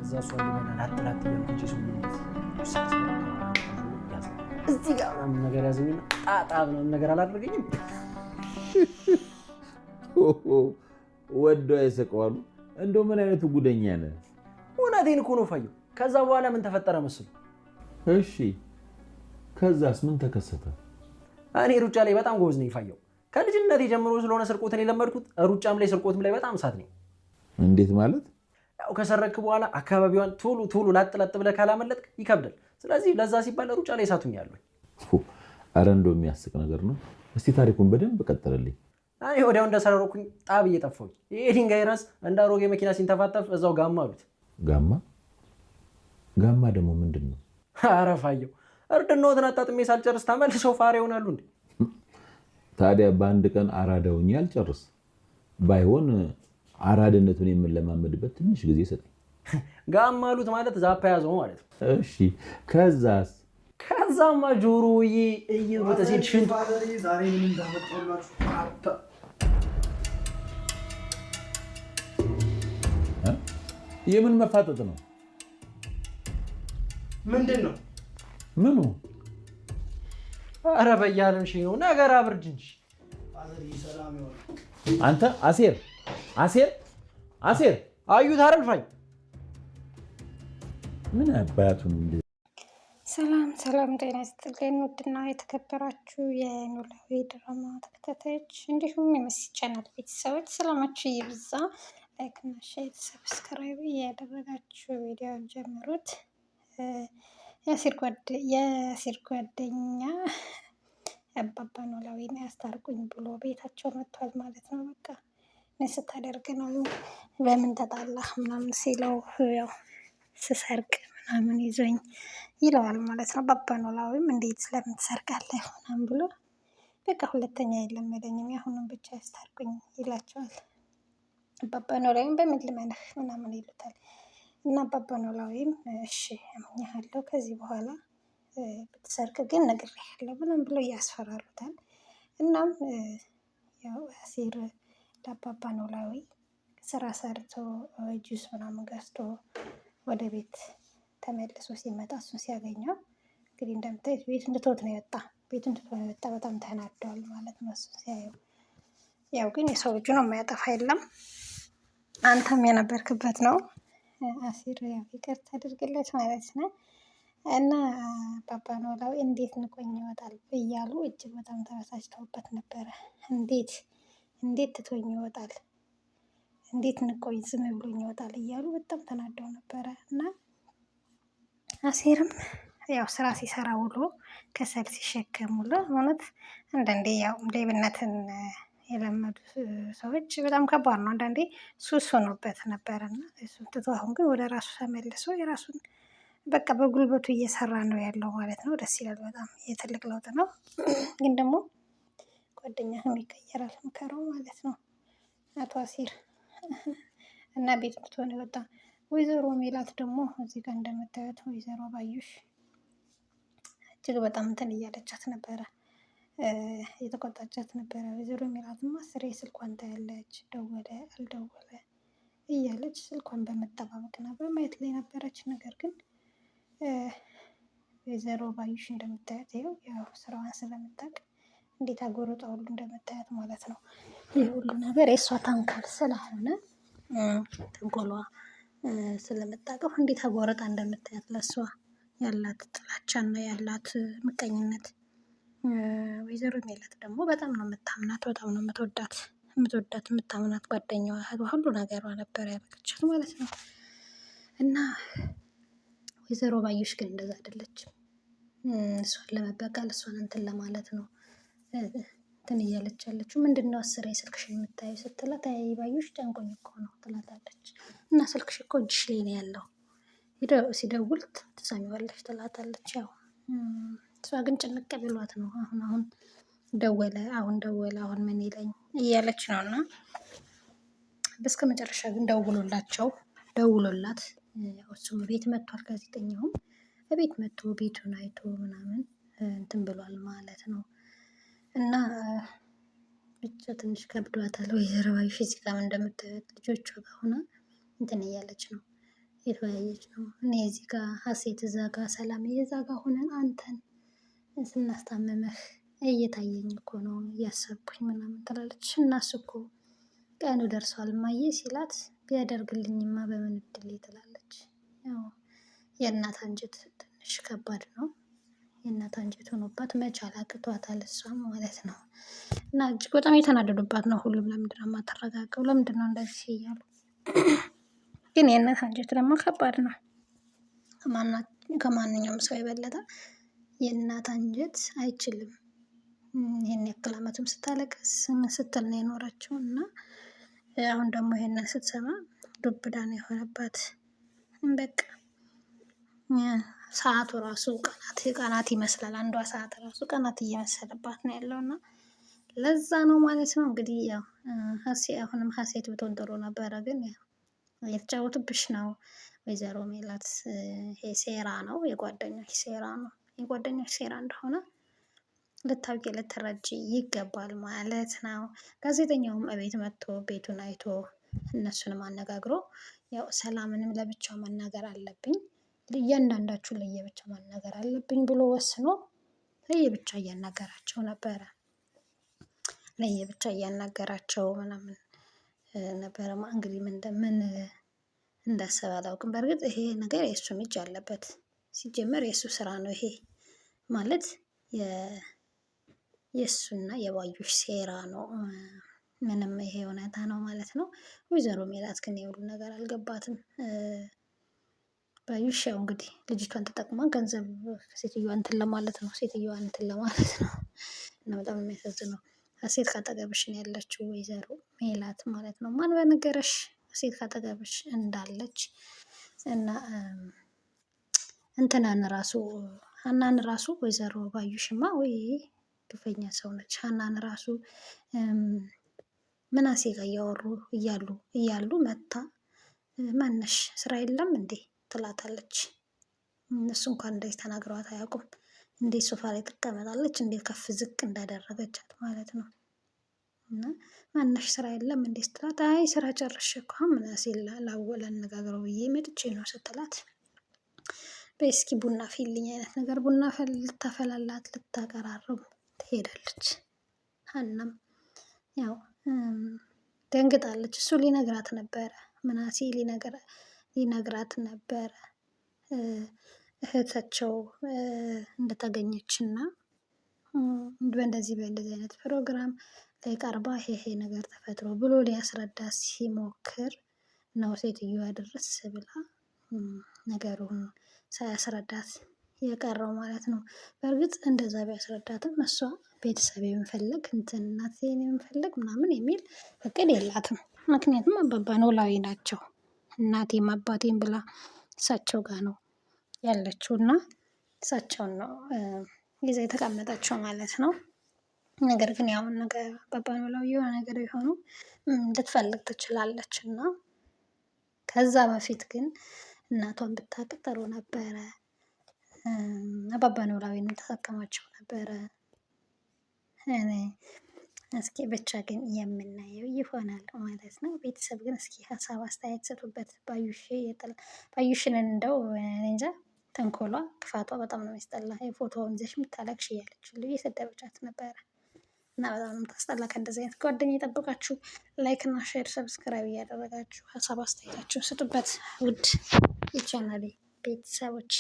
እዛ እሷ ልበላ ላጥላት እያልኩ እንጂ ሰው እዚህ ጋር ምናምን ነገር ያዘኝና ጣጣ ምናምን ነገር አላደረገኝም። ወዶ አይሰቀዋሉ። እንደው ምን አይነቱ ጉደኛ ነህ? እውነቴን እኮ ነው ፋየው። ከዛ በኋላ ምን ተፈጠረ መስሉ? እሺ ከዛስ ምን ተከሰተ? እኔ ሩጫ ላይ በጣም ጎበዝ ነኝ ፋየው። ከልጅነቴ ጀምሮ ስለሆነ ስርቆትን የለመድኩት ሩጫም ላይ ስርቆትም ላይ በጣም ሳት ነኝ። እንዴት ማለት? ያው ከሰረክ በኋላ አካባቢዋን ቶሎ ላጥ ብለህ ካላመለጥክ ይከብዳል። ስለዚህ ለዛ ሲባል ሩጫ ላይ ሳቱኛለሁ። አረ እንደው የሚያስቅ ነገር ነው። እስቲ ታሪኩን በደንብ ቀጥልልኝ። እኔ ወዲያው እንደሰረኩኝ ጣብ እየጠፋሁኝ ይሄ ድንጋይ ራስ እንደ አሮጌ መኪና ሲንተፋተፍ እዛው ጋማ አሉት። ጋማ ደግሞ ምንድን ነው? ኧረ ፋየው እርድናዎትን አጣጥሜ ሳልጨርስ ተመልሰው ፋራ ይሆናሉ እንዴ? ታዲያ በአንድ ቀን አራዳውኝ አልጨርስ። ባይሆን አራድነቱን የምንለማመድበት ትንሽ ጊዜ ሰጠኝ። ጋማ አሉት ማለት ዛፓ ያዘው ማለት ነው። እሺ ከዛማ ጆሮዬ እየሮጠ ሲል ሽንት ዛሬ ምን እንዳመጣላችሁ የምን መፋጠጥ ነው? ምንድን ነው? ምኑ? ኧረ በያለም ሺ ነው ነገር አብርድ እንጂ ሰላም ይሆን። አንተ አሴር አዩት አረልፋኝ ምን አባቱ ነው? ሰላም ጤና ይስጥልኝ። ውድና የተከበራችሁ የኖላዊ ድራማ ተከታታዮች እንዲሁም የመሲ ቻናል ቤተሰቦች ሰላማችሁ ይብዛ። ላይክ እና ሼር ሰብስክራይብ እያደረጋችሁ ቪዲዮውን ጀምሩት። የአሲር ጓደኛ አባባ ኖላዊን ያስታርቁኝ ብሎ ቤታቸው መጥቷል ማለት ነው። በቃ ምን ስታደርግ ነው በምን ተጣላህ ምናምን ሲለው ያው ስሰርቅ ምናምን ይዞኝ ይለዋል ማለት ነው። አባባ ኖላዊም እንዴት ስለምን ትሰርቃለህ ምናምን ብሎ በቃ ሁለተኛ የለመደኝም ያሁኑን ብቻ ያስታርቁኝ ይላቸዋል። አባባ ኖላዊም በምን ልመንህ ምናምን ይሉታል። እና አባባ ኖላዊም እሺ አምኜሃለሁ ከዚህ በኋላ ብትሰርቅ ግን ነግሬሃለሁ ምናምን ብሎ ያስፈራሩታል። እናም ያው አሲር ለአባባ ኖላዊ ስራ ሰርቶ ጁስ ምናምን ገዝቶ ወደ ቤት ተመልሶ ሲመጣ እሱን ሲያገኘው እንግዲህ እንደምታዩት ቤቱን ትቶት ነው የወጣ። በጣም ተናዷል ማለት ነው እሱን ሲያየው። ያው ግን የሰው ልጅ ነው የማያጠፋ የለም። አንተም የነበርክበት ነው አሲር ያው ይቅርታ አድርግለት ማለት ነው። እና አባባ ኖላዊ እንዴት ንቆኝ ይወጣል እያሉ እጅግ በጣም ተበሳጭተውበት ነበረ። እንዴት ትቶኝ ይወጣል፣ እንዴት ንቆኝ ዝም ብሎኝ ይወጣል እያሉ በጣም ተናደው ነበረ። እና አሲርም ያው ስራ ሲሰራ ውሎ ከሰል ሲሸከም ውሎ እውነት አንዳንዴ ያው ሌብነትን የለመዱ ሰዎች በጣም ከባድ ነው። አንዳንዴ ሱስ ሆኖበት ነበረና እሱን ትቶ አሁን ግን ወደ ራሱ ተመልሶ የራሱን በቃ በጉልበቱ እየሰራ ነው ያለው ማለት ነው። ደስ ይላል በጣም የትልቅ ለውጥ ነው። ግን ደግሞ ጓደኛህም ይቀየራል ምከረው ማለት ነው አቶ አሲር። እና ቤት ብትሆን የወጣ ወይዘሮ ሜላት ደግሞ እዚህ ጋር እንደምታዩት ወይዘሮ ባዩሽ እጅግ በጣም እንትን እያለቻት ነበረ፣ የተቆጣቻት ነበረ። ወይዘሮ ሜላትማ ስሬ ስልኳን ታያለች፣ ደወለ አልደወለ እያለች ስልኳን በመጠባበቅና በማየት ላይ ነበረች። ነገር ግን ወይዘሮ ባዩሽ እንደምታዩት ይኸው ያው ስራዋን ስለምታውቅ እንዴት አጎረጣ ሁሉ እንደምታያት ማለት ነው። ይህ ሁሉ ነገር የእሷ ተንኮል ስለሆነ ተንኮሏ ስለምታውቀው እንዴት አጎረጣ እንደምታያት ለእሷ ያላት ጥላቻና ያላት ምቀኝነት። ወይዘሮ ሜላት ደግሞ በጣም ነው የምታምናት፣ በጣም ነው የምትወዳት የምታምናት ጓደኛዋ ሁሉ ነገሯ ነበር ያደረገቻት ማለት ነው። እና ወይዘሮ ባዩሽ ግን እንደዛ አይደለችም። እሷን ለመበቀል እሷን እንትን ለማለት ነው እንትን እያለች ያለችው። ምንድነው አስሬ ስልክሽን የምታየው ስትላት አይ ባዩሽ ጨንቆኝ እኮ ነው ትላታለች። እና ስልክሽ እኮ እጅሽ ላይ ነው ያለው ሲደውል ትሰሚዋለሽ ትላታለች። ያው እሷ ግን ጭንቅ ብሏት ነው አሁን ደወለ አሁን ምን ይለኝ እያለች ነው። እና በስከ መጨረሻ ግን ደውሎላት ያው እሱም ቤት መጥቷል። ጋዜጠኛውም ቤት መጥቶ ቤቱን አይቶ ምናምን እንትን ብሏል ማለት ነው። እና ብቻ ትንሽ ከብዷታል ወይዘሮ ባዩሽ። እዚህ ጋር እንደምታዩት ልጆቿ ጋር ሆና እንትን እያለች ነው የተወያየች ነው። እኔ እዚህ ጋር ሀሴት እዛ ጋር ሰላም እዛ ጋር ሆነን አንተን ስናስታምምህ እየታየኝ እኮ ነው እያሰብኩኝ ምናምን ትላለች። እናሱ እኮ ቀኑ ደርሷል እማዬ ሲላት ቢያደርግልኝማ በምን እድሌ ትላለች። ያው የእናት አንጀት ትንሽ ከባድ ነው። የእናት አንጀት ሆኖባት መቻል አቅቷታል እሷም ማለት ነው። እና እጅግ በጣም የተናደዱባት ነው ሁሉም። ለምንድን ነው የማትረጋገው? ለምንድን ነው እንደዚህ እያሉ ግን የእናት አንጀት ደግሞ ከባድ ነው። ከማንኛውም ሰው የበለጠ የእናት አንጀት አይችልም። ይሄን ያክል ዓመትም ስታለቅስ ምን ስትል ነው የኖረችው እና አሁን ደግሞ ይሄንን ስትሰማ ዱብ እዳ ነው የሆነባት። በቃ ሰዓቱ ራሱ ቀናት ይመስላል። አንዷ ሰዓት ራሱ ቀናት እየመሰለባት ነው ያለው እና ለዛ ነው ማለት ነው እንግዲህ ያው አሁንም ሀሴት ብትሆን ጥሩ ነበረ፣ ግን ያው የተጫወቱብሽ ነው ወይዘሮ ሜላት። ይሄ ሴራ ነው፣ የጓደኞች ሴራ ነው። የጓደኞች ሴራ እንደሆነ ልታውቂ ልትረጂ ይገባል ማለት ነው። ጋዜጠኛውም እቤት መጥቶ ቤቱን አይቶ እነሱንም አነጋግሮ ያው ሰላምንም ለብቻው መናገር አለብኝ፣ እያንዳንዳችሁ ለየብቻ ማናገር አለብኝ ብሎ ወስኖ ለየብቻ እያናገራቸው ነበረ። ለየብቻ እያናገራቸው ምናምን ነበረ። እንግዲህ ምን እንዳሰበ አላውቅም። በእርግጥ ይሄ ነገር የእሱም እጅ አለበት። ሲጀመር የእሱ ስራ ነው ይሄ ማለት የእሱና የባዩሽ ሴራ ነው። ምንም ይሄ እውነታ ነው ማለት ነው። ወይዘሮ ሜላት ግን የሁሉ ነገር አልገባትም። ባዩሽ ያው እንግዲህ ልጅቷን ተጠቅማ ገንዘብ ሴትዮዋን እንትን ለማለት ነው እና በጣም የሚያሳዝነው ሀሴት ካጠገብሽ ነው ያለችው ወይዘሮ ሜላት ማለት ነው። ማን በነገረሽ ሀሴት ካጠገብሽ እንዳለች እና እንትናን ራሱ ሀናን ራሱ ወይዘሮ ባዩሽማ ወይ ግፈኛ ሰው ነች። ሀናን ራሱ ምናሴ ጋር እያወሩ እያሉ መታ ማነሽ ስራ የለም እንዴ ትላታለች። እነሱ እንኳን እንደዚህ ተናግረዋት አያውቁም። እንዴት ሶፋ ላይ ትቀመጣለች? እንዴት ከፍ ዝቅ እንዳደረገቻት ማለት ነው። እና ማነሽ ስራ የለም እንዴ ስትላት፣ አይ ስራ ጨርሼ እኮ ምናሴ ላነጋግረው ብዬ መጥቼ ነው ስትላት፣ በይ እስኪ ቡና ፊልኝ አይነት ነገር ቡና ልታፈላላት ልታቀራርብ ትሄዳለች። ሀናም ያው ደንግጣለች። እሱ ሊነግራት ነበረ፣ ምናሴ ሊነግራት ነበረ እህታቸው እንደተገኘችና በእንደዚህ አይነት ፕሮግራም ላይ ቀርባ ይሄ ነገር ተፈጥሮ ብሎ ሊያስረዳ ሲሞክር ነው ሴትዮዋ ድረስ ብላ ነገሩን ሳያስረዳት የቀረው ማለት ነው። በእርግጥ እንደዛ ቢያስረዳትም እሷ ቤተሰብ የምፈልግ እናቴን የምፈልግ ምናምን የሚል እቅድ የላትም። ምክንያቱም አባባ ኖላዊ ናቸው። እናቴም አባቴም ብላ እሳቸው ጋር ነው ያለችው እና እሳቸውን ነው ይዛ የተቀመጠችው ማለት ነው። ነገር ግን ያው ነገር አባባ ኖላዊ የሆነ ነገር የሆኑ ልትፈልግ ትችላለች እና ከዛ በፊት ግን እናቷን ብታውቅ ጥሩ ነበረ። አባባ ኖላዊንም ተጠቀማቸው ነበረ። እስኪ ብቻ ግን የምናየው ይሆናል ማለት ነው። ቤተሰብ ግን እስኪ ሀሳብ አስተያየት ሰጡበት። ባዩሽን እንደው እንጃ ተንኮሏ ክፋቷ በጣም ነው የሚያስጠላ። የፎቶውን ይዘሽ የምታለቅሽ እያለች እየሰደበቻት ነበረ እና በጣም ነው የምታስጠላ። ከእንደዚህ አይነት ጓደኛ የጠበቃችሁ ላይክ እና ሼር ሰብስክራይብ እያደረጋችሁ ሀሳብ አስተያየታችሁን ስጡበት። ውድ የቻናሌ ቤተሰቦች